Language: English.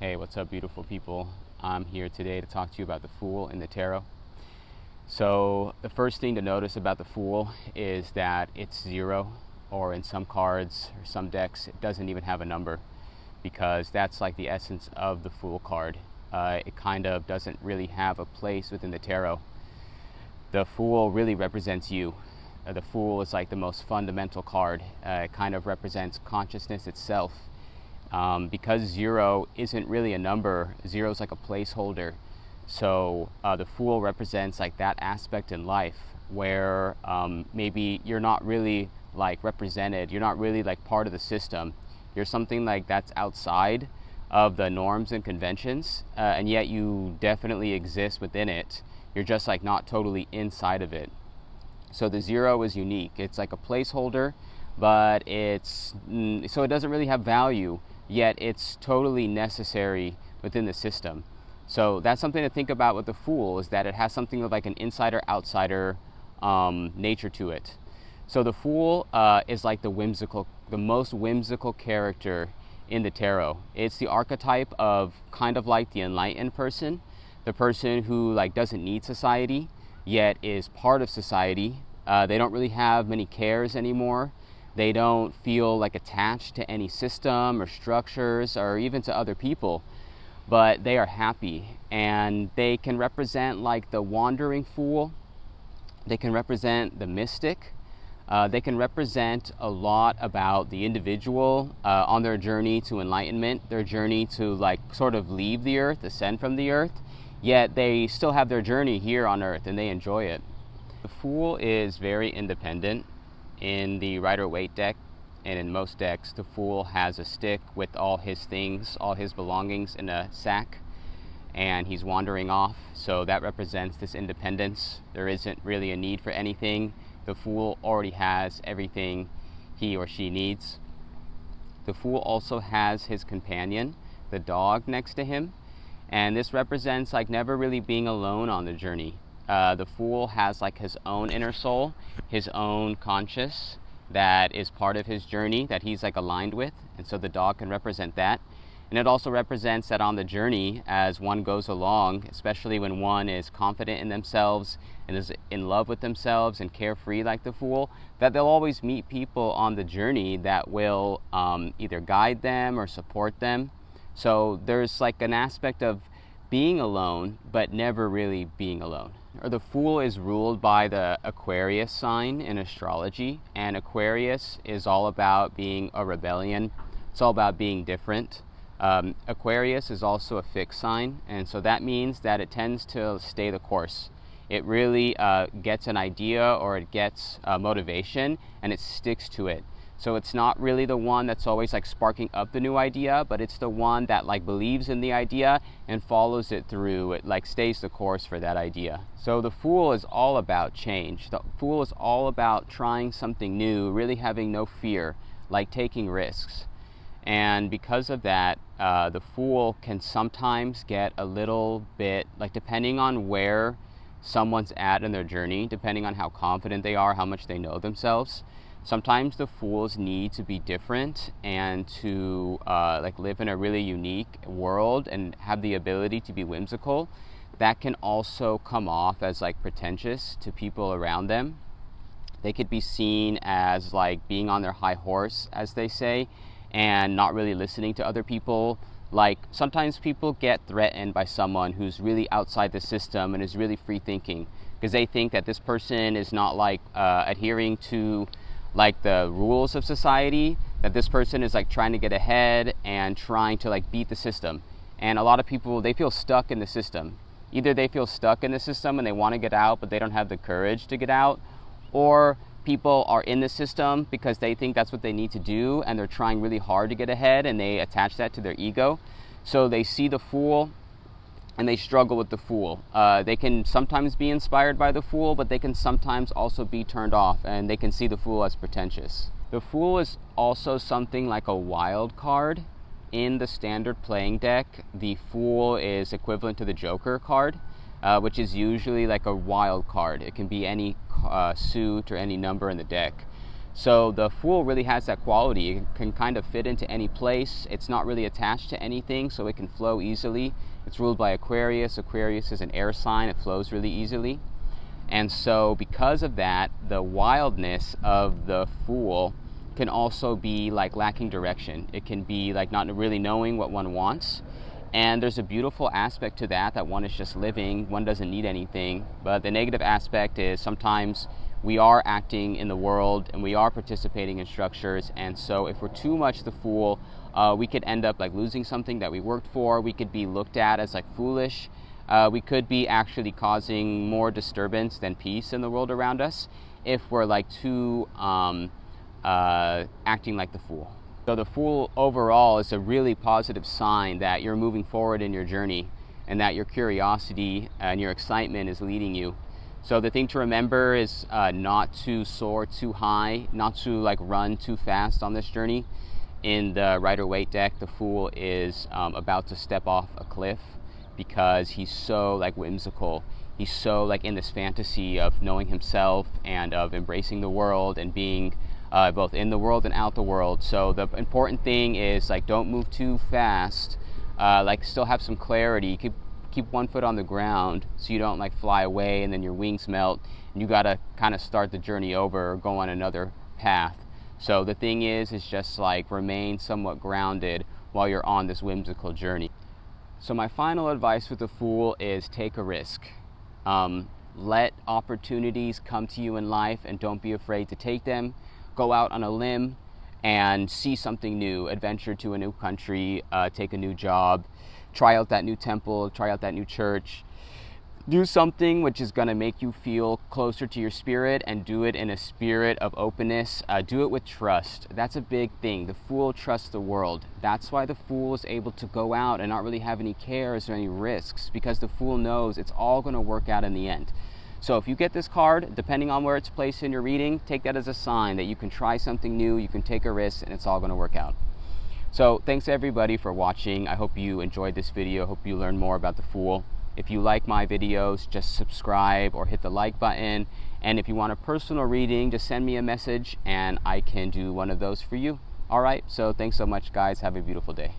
Hey, what's up, beautiful people? I'm here today to talk to you about the Fool in the Tarot. So, the first thing to notice about the Fool is that it's zero, or in some cards or some decks, it doesn't even have a number, because that's like the essence of the Fool card. It kind of doesn't really have a place within the tarot. The Fool really represents you. The Fool is like the most fundamental card. It kind of represents consciousness itself. Because zero isn't really a number, zero is like a placeholder. So the Fool represents like that aspect in life where maybe you're not really like represented, you're not really like part of the system. You're something like that's outside of the norms and conventions, and yet you definitely exist within it. You're just like not totally inside of it. So the zero is unique. It's like a placeholder, but so it doesn't really have value, yet it's totally necessary within the system. So that's something to think about with the Fool, is that it has something of like an insider-outsider nature to it. So the Fool is like the most whimsical character in the tarot. It's the archetype of kind of like the enlightened person, the person who like doesn't need society, yet is part of society. They don't really have many cares anymore. They don't feel like attached to any system or structures or even to other people, but they are happy, and they can represent like the wandering fool. They can represent the mystic. They can represent a lot about the individual on their journey to enlightenment, their journey to like sort of leave the earth, ascend from the earth, yet they still have their journey here on earth and they enjoy it. The Fool is very independent. In the Rider-Waite deck and in most decks, the Fool has a stick with all his things, all his belongings in a sack, and he's wandering off. So that represents this independence. There isn't really a need for anything. The Fool already has everything he or she needs. The Fool also has his companion, the dog, next to him, and this represents like never really being alone on the journey. The Fool has like his own inner soul, his own conscious that is part of his journey that he's like aligned with, and so the dog can represent that. And it also represents that on the journey, as one goes along, especially when one is confident in themselves and is in love with themselves and carefree like the Fool, that they'll always meet people on the journey that will either guide them or support them. So there's like an aspect of being alone, but never really being alone. Or the Fool is ruled by the Aquarius sign in astrology, and Aquarius is all about being a rebellion. It's all about being different. Aquarius is also a fixed sign, and so that means that it tends to stay the course. It really gets an idea, or it gets motivation, and it sticks to it. So it's not really the one that's always like sparking up the new idea, but it's the one that like believes in the idea and follows it through. It like stays the course for that idea. So the Fool is all about change. The Fool is all about trying something new, really having no fear, like taking risks. And because of that, the Fool can sometimes get a little bit, like depending on where someone's at in their journey, depending on how confident they are, how much they know themselves, sometimes the Fools need to be different and to like live in a really unique world and have the ability to be whimsical. That can also come off as like pretentious to people around them. They could be seen as like being on their high horse, as they say, and not really listening to other people. Like sometimes people get threatened by someone who's really outside the system and is really free thinking, because they think that this person is not like adhering to like the rules of society, that this person is like trying to get ahead and trying to like beat the system. And a lot of people, they feel stuck in the system. Either they feel stuck in the system and they want to get out, but they don't have the courage to get out, or people are in the system because they think that's what they need to do and they're trying really hard to get ahead, and they attach that to their ego. So they see the Fool and they struggle with the Fool. They can sometimes be inspired by the Fool, but they can sometimes also be turned off, and they can see the Fool as pretentious. The Fool is also something like a wild card. In the standard playing deck, the Fool is equivalent to the Joker card, which is usually like a wild card. It can be any suit or any number in the deck. So the Fool really has that quality. It can kind of fit into any place. It's not really attached to anything, so it can flow easily. It's ruled by Aquarius. Aquarius is an air sign. It flows really easily. And so because of that, the wildness of the Fool can also be like lacking direction. It can be like not really knowing what one wants. And there's a beautiful aspect to that one is just living. One doesn't need anything. But the negative aspect is sometimes we are acting in the world and we are participating in structures. And so if we're too much the Fool, we could end up like losing something that we worked for. We could be looked at as like foolish. We could be actually causing more disturbance than peace in the world around us if we're like too acting like the Fool. So the Fool overall is a really positive sign that you're moving forward in your journey and that your curiosity and your excitement is leading you. So the thing to remember is not to soar too high, not to like run too fast on this journey. In the Rider-Waite deck, the Fool is about to step off a cliff because he's so like whimsical. He's so like in this fantasy of knowing himself and of embracing the world and being both in the world and out the world. So the important thing is like don't move too fast, like still have some clarity. Keep one foot on the ground so you don't like fly away and then your wings melt and you gotta kind of start the journey over or go on another path. So the thing is just like remain somewhat grounded while you're on this whimsical journey. So my final advice with the Fool is take a risk. Let opportunities come to you in life and don't be afraid to take them. Go out on a limb and see something new, adventure to a new country, take a new job, try out that new temple, try out that new church. Do something which is going to make you feel closer to your spirit and do it in a spirit of openness. Do it with trust. That's a big thing. The Fool trusts the world. That's why the Fool is able to go out and not really have any cares or any risks, because the Fool knows it's all going to work out in the end. So if you get this card, depending on where it's placed in your reading, take that as a sign that you can try something new, you can take a risk, and it's all going to work out. So thanks everybody for watching. I hope you enjoyed this video. I hope you learned more about the Fool. If you like my videos, just subscribe or hit the like button. And if you want a personal reading, just send me a message and I can do one of those for you. All right, so thanks so much, guys. Have a beautiful day.